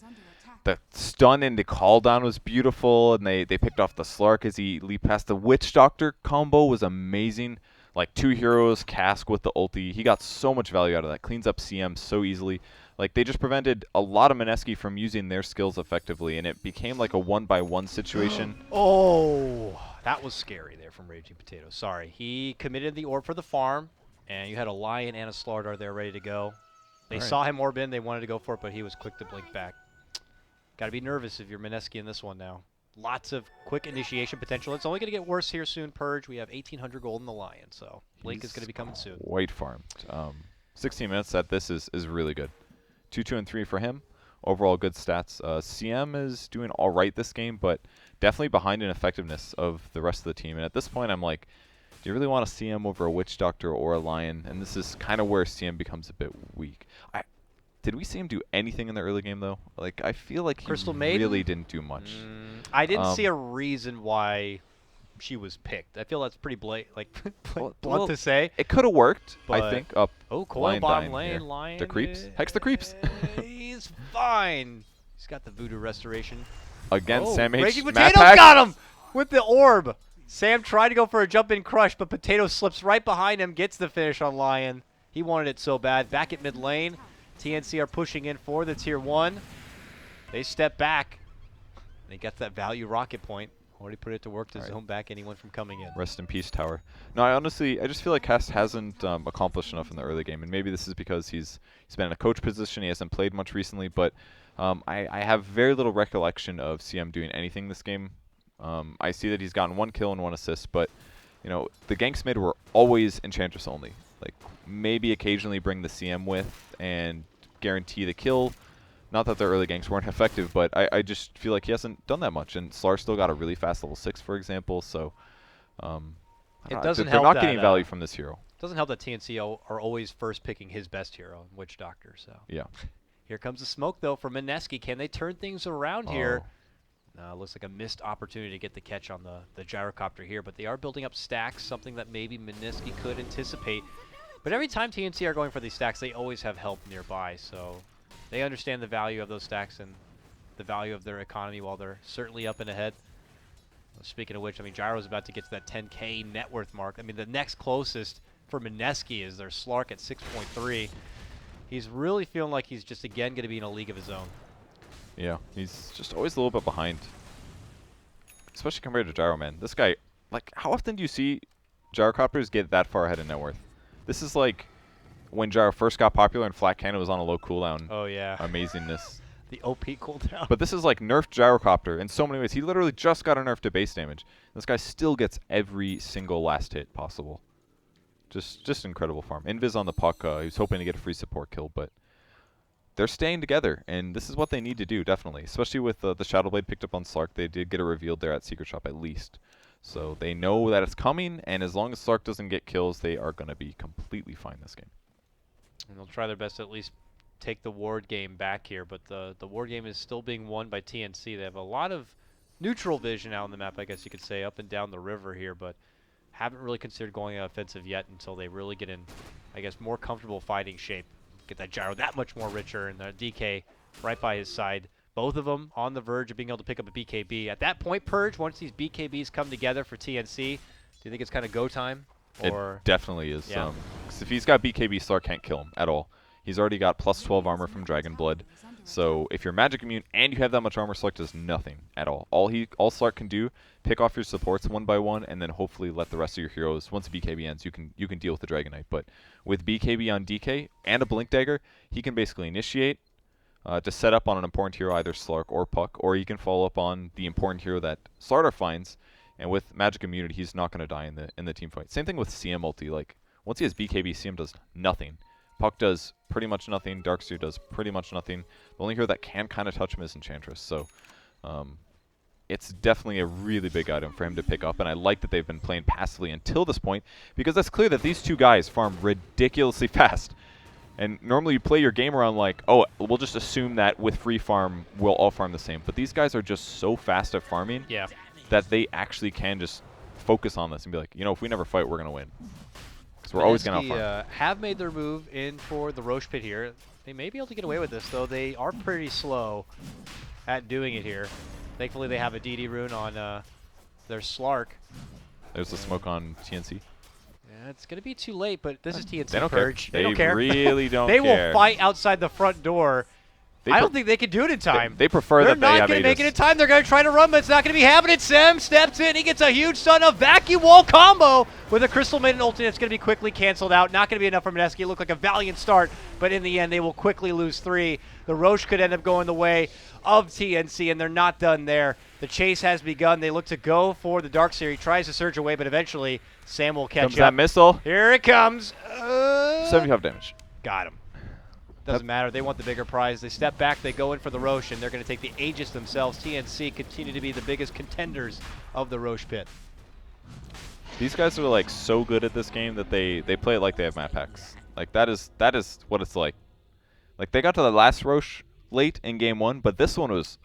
the stun into call down was beautiful, and they picked off the Slark as he leaped past. The Witch Doctor combo was amazing. Like 2 heroes, Cask with the ulti. He got so much value out of that. Cleans up CM so easily. Like, they just prevented a lot of Mineski from using their skills effectively, and it became like a 1-by-1 situation. Oh, that was scary there from Raging Potato. Sorry. He committed the orb for the farm, and you had a Lion and a Slardar there ready to go. They saw him orb in. They wanted to go for it, but he was quick to blink back. Got to be nervous if you're Mineski in this one now. Lots of quick initiation potential. It's only going to get worse here soon, Purge. We have 1,800 gold in the Lion, so Blink is going to be coming soon. Quite farmed. 16 minutes at this is really good. 2, 2, and 3 for him. Overall, good stats. CM is doing all right this game, but definitely behind in effectiveness of the rest of the team. And at this point, I'm like, do you really want a CM over a Witch Doctor or a Lion? And this is kind of where CM becomes a bit weak. Did we see him do anything in the early game, though? Like, I feel like he really didn't do much. I didn't see a reason why she was picked. I feel that's pretty blunt to say. It could have worked, I think. Coil bottom lane, Lion. The creeps. Hex the creeps. He's fine. He's got the Voodoo Restoration. Again, Sam H. Raging Potato got him with the orb. Sam tried to go for a jump-in crush, but Potato slips right behind him, gets the finish on Lion. He wanted it so bad. Back at mid lane, TNC are pushing in for the tier 1. They step back. They get that value rocket point. Already put it to work to zone back anyone from coming in. Rest in peace, Tower. No, I just feel like Cast hasn't accomplished enough in the early game, and maybe this is because he's been in a coach position. He hasn't played much recently, but I have very little recollection of CM doing anything this game. I see that he's gotten 1 kill and 1 assist, but you know the ganks mid were always Enchantress only. Like maybe occasionally bring the CM with and guarantee the kill. Not that their early ganks weren't effective, but I just feel like he hasn't done that much. And Slar still got a really fast level 6, for example. So it doesn't they're help not that, getting value from this hero. It doesn't help that TNC are always first picking his best hero, Witch Doctor. So yeah. Here comes the smoke, though, for Mineski. Can they turn things around here? Looks like a missed opportunity to get the catch on the gyrocopter here, but they are building up stacks, something that maybe Mineski could anticipate. But every time TNC are going for these stacks, they always have help nearby, so they understand the value of those stacks and the value of their economy while they're certainly up and ahead. Speaking of which, I mean, Gyro's about to get to that 10K net worth mark. I mean, the next closest for Mineski is their Slark at 6.3. He's really feeling like he's just, again, going to be in a league of his own. Yeah, he's just always a little bit behind. Especially compared to Gyro, man. This guy, like, how often do you see gyrocopters get that far ahead of net worth? This is like when Gyro first got popular and Flat Cannon was on a low cooldown. Oh, yeah. Amazingness. The OP cooldown. But this is like nerfed gyrocopter in so many ways. He literally just got a nerf to base damage. This guy still gets every single last hit possible. Just incredible farm. Invis on the puck. He was hoping to get a free support kill, but they're staying together, and this is what they need to do, definitely. Especially with the Shadow Blade picked up on Slark. They did get it revealed there at Secret Shop at least. So they know that it's coming, and as long as Slark doesn't get kills, they are going to be completely fine this game. And they'll try their best to at least take the ward game back here, but the ward game is still being won by TNC. They have a lot of neutral vision out on the map, I guess you could say, up and down the river here, but haven't really considered going offensive yet until they really get in, I guess, more comfortable fighting shape. Get that Gyro that much more richer, and the DK right by his side. Both of them on the verge of being able to pick up a BKB. At that point, Purge, once these BKBs come together for TNC, do you think it's kind of go time? Or it definitely is. Yeah. 'Cause if he's got BKB, Slark can't kill him at all. He's already got plus 12 armor from Dragon Blood. So if you're magic immune and you have that much armor, Slark does nothing at all. All Slark can do, pick off your supports one by one, and then hopefully let the rest of your heroes, once BKB ends, you can deal with the Dragon Knight. But with BKB on DK and a Blink Dagger, he can basically initiate to set up on an important hero, either Slark or Puck, or he can follow up on the important hero that Slardar finds. And with magic immunity, he's not going to die in the team fight. Same thing with CM ulti. Like once he has BKB, CM does nothing. Puck does pretty much nothing. Darkseer does pretty much nothing. The only hero that can kind of touch him is Enchantress. So it's definitely a really big item for him to pick up. And I like that they've been playing passively until this point, because it's clear that these two guys farm ridiculously fast. And normally you play your game around like, oh, we'll just assume that with free farm, we'll all farm the same. But these guys are just so fast at farming that they actually can just focus on this and be like, you know, if we never fight, we're going to win. Because we're always going to outfarm. Have made their move in for the Roche pit here. They may be able to get away with this, though. They are pretty slow at doing it here. Thankfully, they have a DD rune on their Slark. There's the smoke on TNC. Yeah, it's going to be too late, but this is TNC They don't Purge. care. They don't care. Really don't they care. will fight outside the front door. I don't think they can do it in time. They prefer that they have They're not going to make it Aegis. in time. They're going to try to run, but it's not going to be happening. Sam steps in. He gets a huge stun, a vacuum wall combo with a Crystal Maiden ultimate. It's going to be quickly canceled out. Not going to be enough for Mineski. It looked like a valiant start, but in the end, they will quickly lose 3. The Roche could end up going the way of TNC, and they're not done there. The chase has begun. They look to go for the Darkseer. He tries to surge away, but eventually Sam will catch Comes up. that missile. Here it comes. 75 damage. Got him. Doesn't matter. They want the bigger prize. They step back. They go in for the Roche, and they're going to take the Aegis themselves. TNC continue to be the biggest contenders of the Roche pit. These guys are like so good at this game that they play it like they have map packs. Like that is what it's like. Like they got to the last Roche late in game 1, but this one was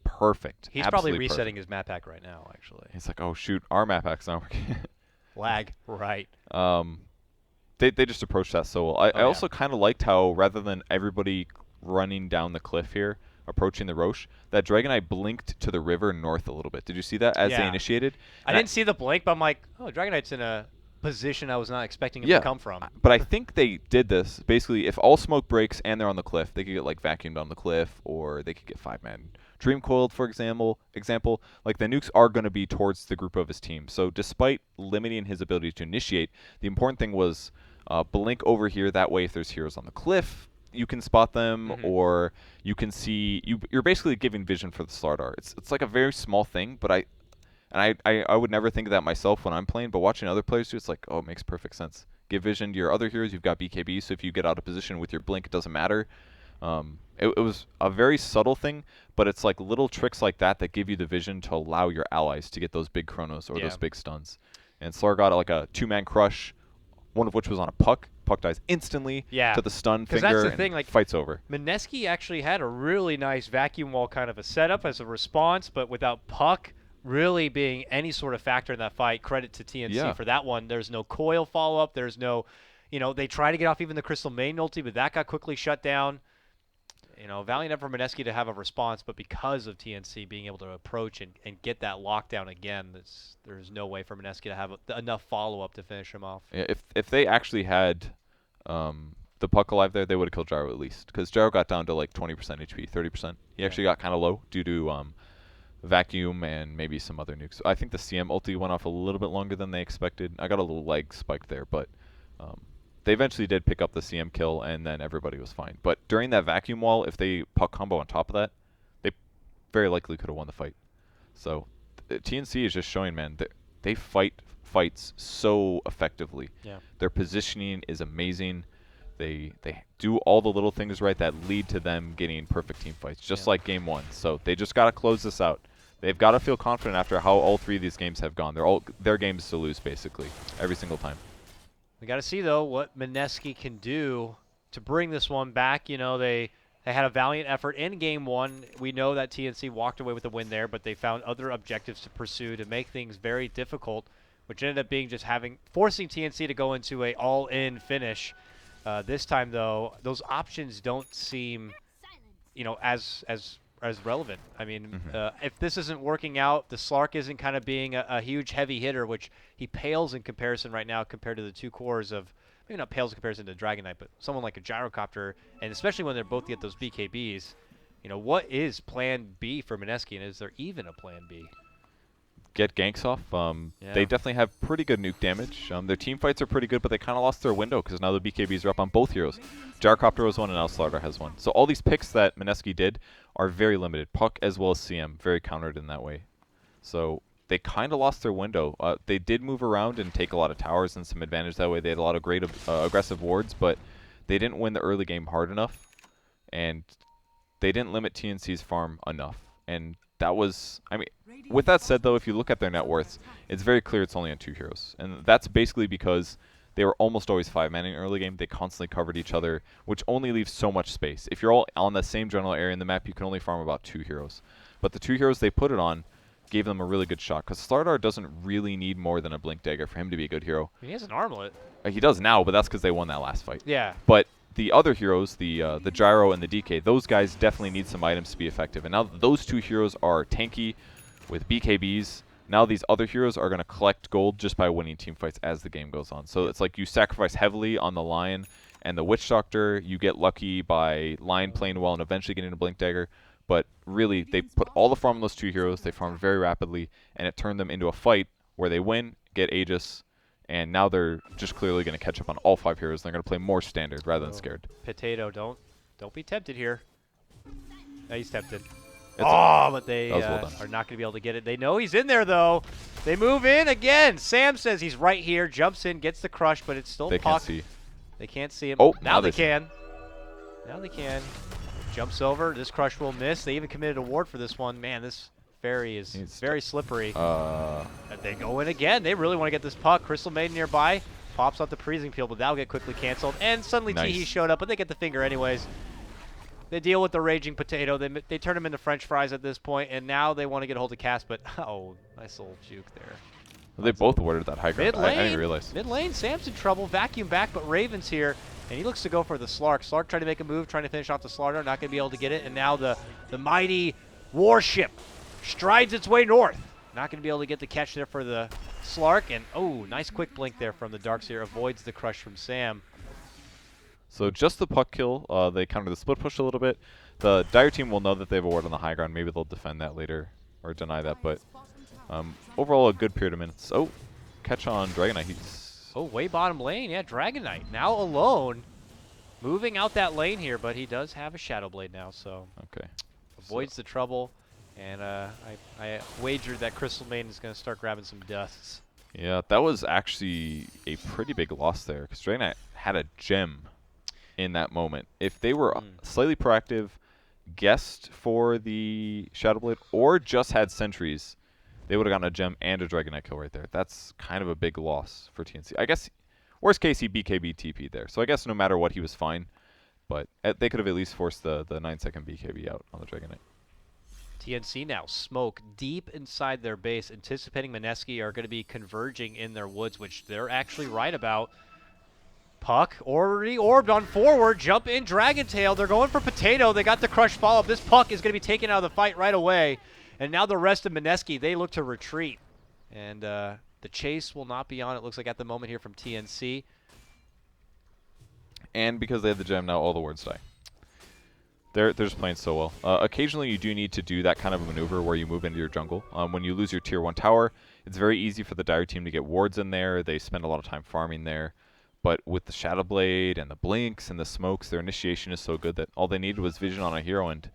perfect. He's probably resetting his map pack right now, actually. He's like, oh shoot, our map pack's not working. Lag, right. They just approached that so well. I also kind of liked how, rather than everybody running down the cliff here, approaching the Roche, that Dragon Knight blinked to the river north a little bit. Did you see that as they initiated? I didn't see the blink, but I'm like, oh, Dragon Knight's in a position I was not expecting him Yeah, to come from. but I think they did this. Basically, if all smoke breaks and they're on the cliff, they could get like vacuumed on the cliff, or they could get 5-man dream coiled, for example. Like the nukes are going to be towards the group of his team. So despite limiting his ability to initiate, the important thing was blink over here. That way, if there's heroes on the cliff, you can spot them, or you can see. You're basically giving vision for the Slardar. It's like a very small thing, but I would never think of that myself when I'm playing, but watching other players do, it's like, oh, it makes perfect sense. Give vision to your other heroes. You've got BKB, so if you get out of position with your blink, it doesn't matter. It was a very subtle thing, but it's like little tricks like that that give you the vision to allow your allies to get those big chronos or those big stuns. And Slar got like a 2-man crush, one of which was on a Puck. Puck dies instantly to the stun finger, that's the and thing, like, fight's over. Mineski actually had a really nice vacuum wall kind of a setup as a response, but without Puck really being any sort of factor in that fight, credit to TNC for that one. There's no coil follow-up. There's no, they try to get off even the Crystal Main ulti, but that got quickly shut down. Valiant enough for Mineski to have a response, but because of TNC being able to approach and get that lockdown again, there's no way for Mineski to have enough follow-up to finish him off. Yeah, if they actually had the Puck alive there, they would have killed Gyro at least, because Gyro got down to like 20% HP, 30%. He actually got kind of low due to vacuum and maybe some other nukes. I think the CM ulti went off a little bit longer than they expected. I got a little leg spike there, but they eventually did pick up the CM kill, and then everybody was fine. But during that vacuum wall, if they Puck combo on top of that, they very likely could have won the fight. So TNC is just showing, man, they fight fights so effectively. Yeah. Their positioning is amazing. They do all the little things right that lead to them getting perfect team fights, just like game one. So they just got to close this out. They've got to feel confident after how all three of these games have gone. They're all their games to lose, basically, every single time. We got to see, though, what Mineski can do to bring this one back. They had a valiant effort in game one. We know that TNC walked away with a win there, but they found other objectives to pursue to make things very difficult, which ended up being just forcing TNC to go into a all-in finish. This time, though, those options don't seem, as relevant. I mean, if this isn't working out, the Slark isn't kind of being a huge heavy hitter, which he pales in comparison right now compared to the two cores of, maybe not pales in comparison to Dragon Knight, but someone like a Gyrocopter, and especially when they're both get those BKBs. What is plan B for Mineski, and is there even a plan B? Get ganks off. They definitely have pretty good nuke damage. Their team fights are pretty good, but they kind of lost their window because now the BKBs are up on both heroes. Gyrocopter has one, and now Slardar has one. So all these picks that Mineski did are very limited. Puck as well as CM, very countered in that way. So they kind of lost their window. They did move around and take a lot of towers and some advantage that way. They had a lot of great aggressive wards, but they didn't win the early game hard enough, and they didn't limit TNC's farm enough. And that was, with that said, though, if you look at their net worths, it's very clear it's only on 2 heroes. And that's basically because they were almost always 5-manning early game. They constantly covered each other, which only leaves so much space. If you're all on the same general area in the map, you can only farm about 2 heroes. But the 2 heroes they put it on gave them a really good shot, because Slardar doesn't really need more than a Blink Dagger for him to be a good hero. He has an armlet. He does now, but that's because they won that last fight. Yeah. But the other heroes, the Gyro and the DK, those guys definitely need some items to be effective. And now those 2 heroes are tanky with BKBs. Now these other heroes are going to collect gold just by winning team fights as the game goes on. So it's like you sacrifice heavily on the Lion and the Witch Doctor. You get lucky by Lion playing well and eventually getting a Blink Dagger. But really, they put all the farm on those 2 heroes. They farmed very rapidly, and it turned them into a fight where they win, get Aegis, and now they're just clearly going to catch up on all 5 heroes. They're going to play more standard rather than scared. Potato, don't be tempted here. No, he's tempted. But they well are not going to be able to get it. They know he's in there, though. They move in again. Sam says he's right here, jumps in, gets the crush, but it's still They Puck. can't see. They can't see him. Oh, now they can. Now they can. Jumps over. This crush will miss. They even committed a ward for this one. Man, this fairy is very slippery. They go in again. They really want to get this Puck. Crystal Maiden nearby. Pops up the freezing field, but that'll get quickly canceled. And suddenly Teehee showed up, but they get the finger anyways. They deal with the Raging Potato. They turn him into French fries at this point, and now they want to get a hold of Cass, but nice little juke there. Well, they both awarded that high ground. I didn't realize. Mid lane, Sam's in trouble. Vacuum back, but Raven's here, and he looks to go for the Slark. Slark trying to make a move, trying to finish off the Slardar, not going to be able to get it, and now the mighty warship strides its way north. Not going to be able to get the catch there for the Slark, and oh, nice quick blink there from the Darkseer. Avoids the crush from Sam. So just the puck kill, they counter the split push a little bit. The Dire team will know that they have a ward on the high ground. Maybe they'll defend that later or deny that. But overall, a good period of minutes. Oh, catch on Dragon Knight. Oh, way bottom lane. Yeah, Dragon Knight now alone. Moving out that lane here, but he does have a Shadow Blade now, so okay. Avoids the trouble. And I wagered that Crystal Maiden is going to start grabbing some dusts. Yeah, that was actually a pretty big loss there because Dragon Knight had a gem in that moment. If they were slightly proactive, guessed for the Shadow Blade, or just had sentries, they would have gotten a gem and a Dragon Knight kill right there. That's kind of a big loss for TNC. I guess, worst case, he BKB TP there. So I guess no matter what, he was fine. But they could have at least forced the 9-second BKB out on the Dragon Knight. TNC now smoke deep inside their base, anticipating Mineski are going to be converging in their woods, which they're actually right about. Puck already orbed on forward. Jump in Dragon Tail. They're going for Potato. They got the crush follow-up. This puck is going to be taken out of the fight right away. And now the rest of Mineski, they look to retreat. And the chase will not be on, it looks like, at the moment here from TNC. And because they have the gem now, all the wards die. They're just playing so well. Occasionally, you do need to do that kind of a maneuver where you move into your jungle. When you lose your tier 1 tower, it's very easy for the Dire team to get wards in there. They spend a lot of time farming there. But with the Shadow Blade and the blinks and the smokes, their initiation is so good that all they needed was vision on a hero and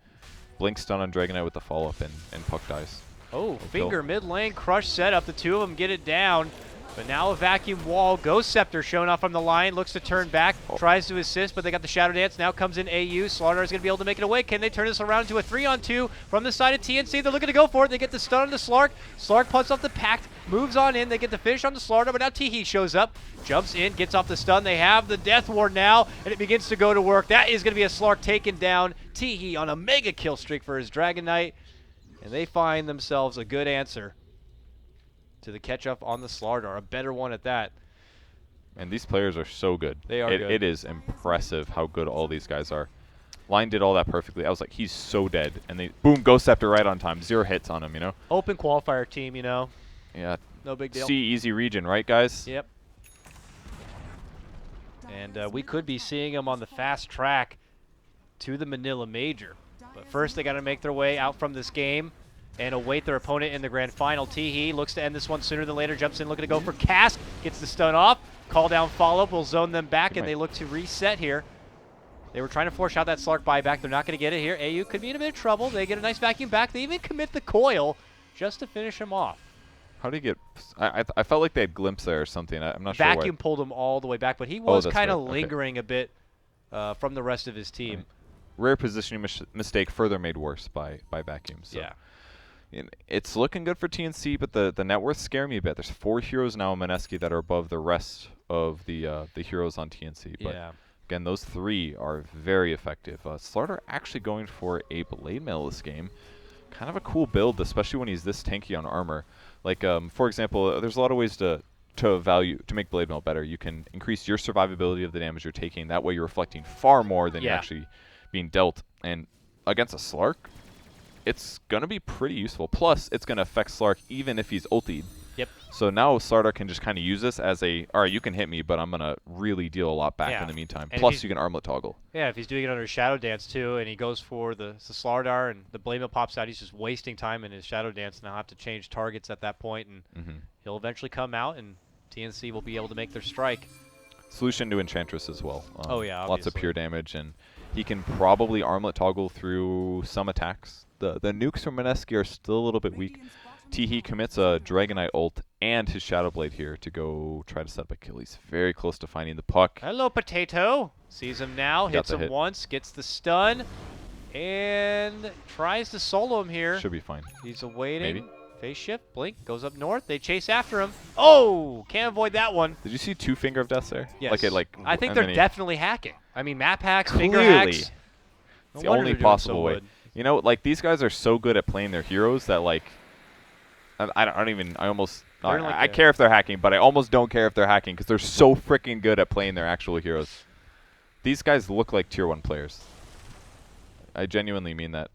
blink stun on Dragon Knight with the follow-up, and puck dies. Oh, finger mid lane, crush setup. The two of them get it down. But now a vacuum wall. Ghost Scepter showing off from the line. Looks to turn back. Tries to assist, but they got the Shadow Dance. Now comes in AU. Slaughter is going to be able to make it away. Can they turn this around to a 3-on-2 from the side of TNC? They're looking to go for it. They get the stun on the Slark. Slark punts off the Pact. Moves on in. They get the finish on the Slaughter, but now Teehee shows up. Jumps in. Gets off the stun. They have the Death Ward now, and it begins to go to work. That is going to be a Slark taken down. Teehee on a mega kill streak for his Dragon Knight. And they find themselves a good answer to the catch-up on the Slardar, a better one at that. And these players are so good. They are good. It is impressive how good all these guys are. Line did all that perfectly. I was like, he's so dead. And they, boom, Ghost Scepter right on time. 0 hits on him, you know? Open qualifier team, you know? Yeah. No big deal. C easy region, right, guys? Yep. And we could be seeing them on the fast track to the Manila Major. But first, they got to make their way out from this game and await their opponent in the grand final. Teehee looks to end this one sooner than later. Jumps in, looking to go for Cask. Gets the stun off. Call down follow-up. Will zone them back, and they look to reset here. They were trying to force out that Slark buyback. They're not going to get it here. AU could be in a bit of trouble. They get a nice vacuum back. They even commit the coil just to finish him off. How do you get... I felt like they had glimpse there or something. I'm not sure why. Vacuum pulled him all the way back, but he was kind of right. lingering a bit from the rest of his team. Right. Rare positioning mistake further made worse by vacuum. So. Yeah. It's looking good for TNC, but the net worth scare me a bit. There's 4 heroes now in Mineski that are above the rest of the heroes on TNC. But Yeah. again, those 3 are very effective. Slaughter actually going for a Blade Mail this game. Kind of a cool build, especially when he's this tanky on armor. Like, for example, there's a lot of ways to make Blade Mail better. You can increase your survivability of the damage you're taking. That way you're reflecting far more than you're actually being dealt. And against a Slark, it's going to be pretty useful. Plus, it's going to affect Slark even if he's ultied. Yep. So now Slardar can just kind of use this as a, all right, you can hit me, but I'm going to really deal a lot back in the meantime. And plus, you can armlet toggle. Yeah, if he's doing it under Shadow Dance, too, and he goes for the Slardar and the Blade Mill pops out, he's just wasting time in his Shadow Dance, and he'll have to change targets at that point, and he'll eventually come out, and TNC will be able to make their strike. Solution to Enchantress as well. Oh, yeah, lots of pure damage, and he can probably armlet toggle through some attacks. The nukes from Mineski are still a little bit weak. Teehee commits a Dragon Knight ult and his Shadow Blade here to go try to set up a kill. He's very close to finding the puck. Hello, Potato. Sees him now, hits him once, gets the stun, and tries to solo him here. Should be fine. He's awaiting. Maybe. Phase shift, blink, goes up north. They chase after him. Oh, can't avoid that one. Did you see 2 Finger of Deaths there? Yes. I think and they're definitely hacking. I mean, map hacks, Clearly. finger hacks. It's the only possible way. You know, like, these guys are so good at playing their heroes that, like, I care if they're hacking, but I almost don't care if they're hacking because they're so freaking good at playing their actual heroes. These guys look like tier 1 players. I genuinely mean that.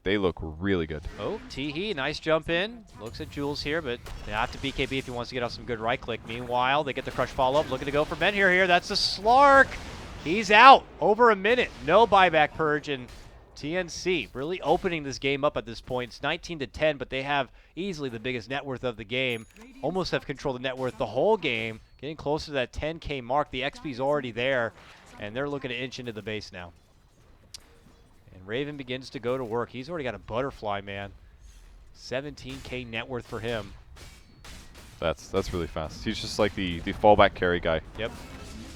They look really good. Oh, Teehee, nice jump in. Looks at Jules here, but they have to BKB if he wants to get off some good right click. Meanwhile, they get the crush follow-up. Looking to go for Ben here. That's the Slark. He's out. Over a minute. No buyback purge, and TNC really opening this game up at this point. It's 19-10, but they have easily the biggest net worth of the game. Almost have controlled the net worth the whole game. Getting closer to that 10K mark. The XP's already there, and they're looking to inch into the base now. And Raven begins to go to work. He's already got a butterfly, man. 17K net worth for him. That's really fast. He's just like the fallback carry guy. Yep.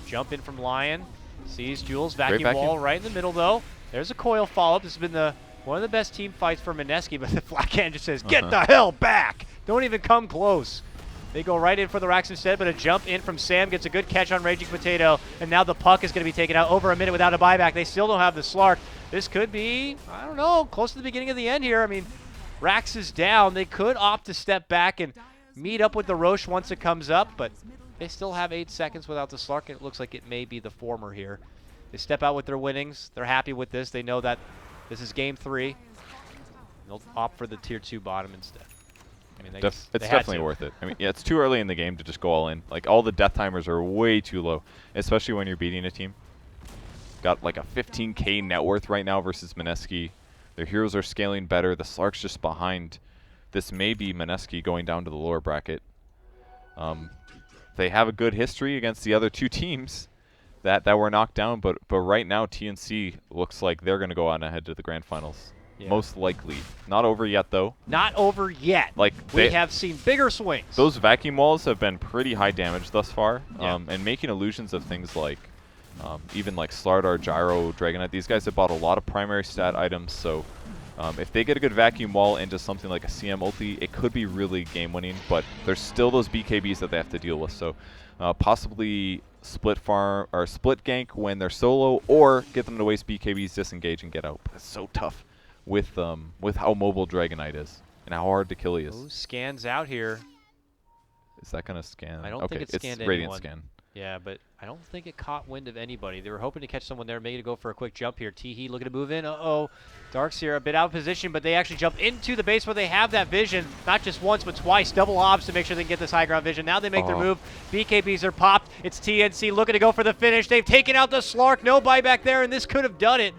Jump in from Lion. Sees Jules. Vacuum wall right in the middle, though. There's a coil follow-up. This has been one of the best team fights for Mineski, but the Flat Can just says, get the hell back. Don't even come close. They go right in for the racks instead, but a jump in from Sam gets a good catch on Raging Potato, and now the puck is going to be taken out over a minute without a buyback. They still don't have the Slark. This could be, I don't know, close to the beginning of the end here. I mean, Rax is down. They could opt to step back and meet up with the Roche once it comes up, but they still have 8 seconds without the Slark, and it looks like it may be the former here. They step out with their winnings. They're happy with this. They know that this is game 3. They'll opt for the tier 2 bottom instead. I mean, It's definitely worth it. I mean, yeah, it's too early in the game to just go all in. Like, all the death timers are way too low, especially when you're beating a team. Got like a 15K net worth right now versus Mineski. Their heroes are scaling better. The Slark's just behind. This may be Mineski going down to the lower bracket. They have a good history against the other 2 teams that were knocked down, but right now TNC looks like they're going to go on ahead to the grand finals. Yeah. Most likely. Not over yet, though. Not over yet. Like we have seen bigger swings. Those vacuum walls have been pretty high damage thus far, yeah. And making illusions of things like even like Slardar, Gyro, Dragonite. These guys have bought a lot of primary stat items, so if they get a good vacuum wall into something like a CM ulti, it could be really game-winning, but there's still those BKBs that they have to deal with, so possibly split farm or split gank when they're solo, or get them to waste BKBs, disengage, and get out. But it's so tough with how mobile Dragonite is and how hard to kill he is. Ooh, scans out here. Is that gonna scan? I don't think it scanned it's Radiant anyone. Scan. Yeah, but I don't think it caught wind of anybody. They were hoping to catch someone there, maybe to go for a quick jump here. Teehee looking to move in. Uh-oh. Dark's here a bit out of position, but they actually jump into the base where they have that vision. Not just once, but twice. Double obs to make sure they can get this high ground vision. Now they make their move. BKBs are popped. It's TNC looking to go for the finish. They've taken out the Slark. No buyback there, and this could have done it.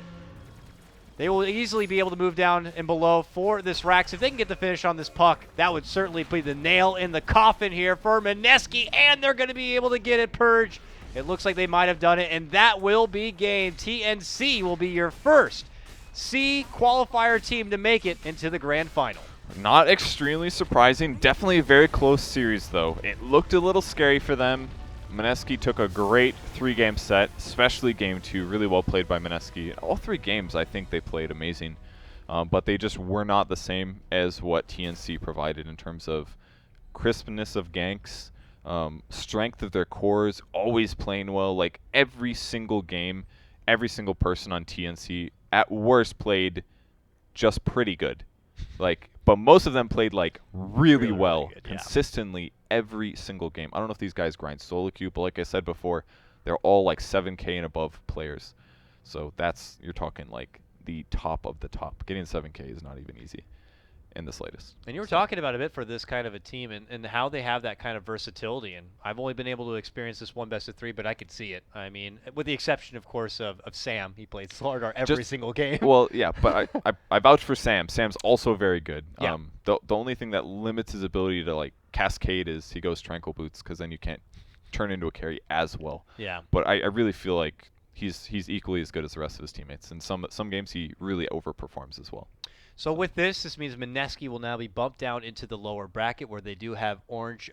They will easily be able to move down and below for this Rax. If they can get the finish on this puck, that would certainly be the nail in the coffin here for Mineski, and they're going to be able to get it purged. It looks like they might have done it, and that will be game. TNC will be your first C qualifier team to make it into the grand final. Not extremely surprising. Definitely a very close series, though. It looked a little scary for them. Mineski took a great 3-game set, especially game 2. Really well played by Mineski. All 3 games, I think they played amazing. But they just were not the same as what TNC provided in terms of crispness of ganks, strength of their cores, always playing well. Like, every single game, every single person on TNC, at worst, played just pretty good. Like, but most of them played like really well, really good, consistently every single game. I don't know if these guys grind solo queue, but like I said before, they're all like 7K and above players. So that's, you're talking like the top of the top. Getting 7K is not even easy in the slightest. And you were talking about a bit for this kind of a team and how they have that kind of versatility. And I've only been able to experience this one best of 3, but I could see it. I mean, with the exception, of course, of Sam. He played Slardar every single game. Well, yeah, but I vouch for Sam. Sam's also very good. Yeah. The only thing that limits his ability to like cascade is he goes Tranquil Boots, because then you can't turn into a carry as well. Yeah. But I really feel like he's equally as good as the rest of his teammates. And some games he really overperforms as well. So with this means Mineski will now be bumped down into the lower bracket where they do have Orange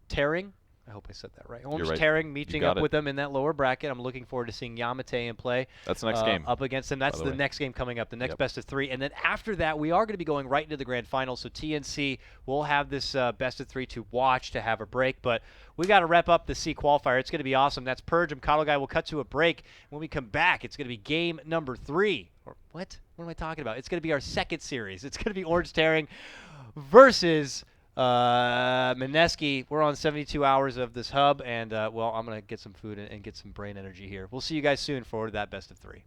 Tearing. I hope I said that right. Orange Tearing meeting up with them in that lower bracket. I'm looking forward to seeing Yamate in play. That's the next game. Up against them. That's the next game coming up, the next best of 3. And then after that, we are going to be going right into the grand final. So TNC will have this best of 3 to watch, to have a break. But we got to wrap up the C qualifier. It's going to be awesome. That's Purge and Coddle Guy will cut to a break. When we come back, it's going to be game number 3. Or what? What am I talking about? It's going to be our second series. It's going to be Orange Tearing versus Mineski. We're on 72 hours of this hub, and well, I'm going to get some food and get some brain energy here. We'll see you guys soon for that best of 3.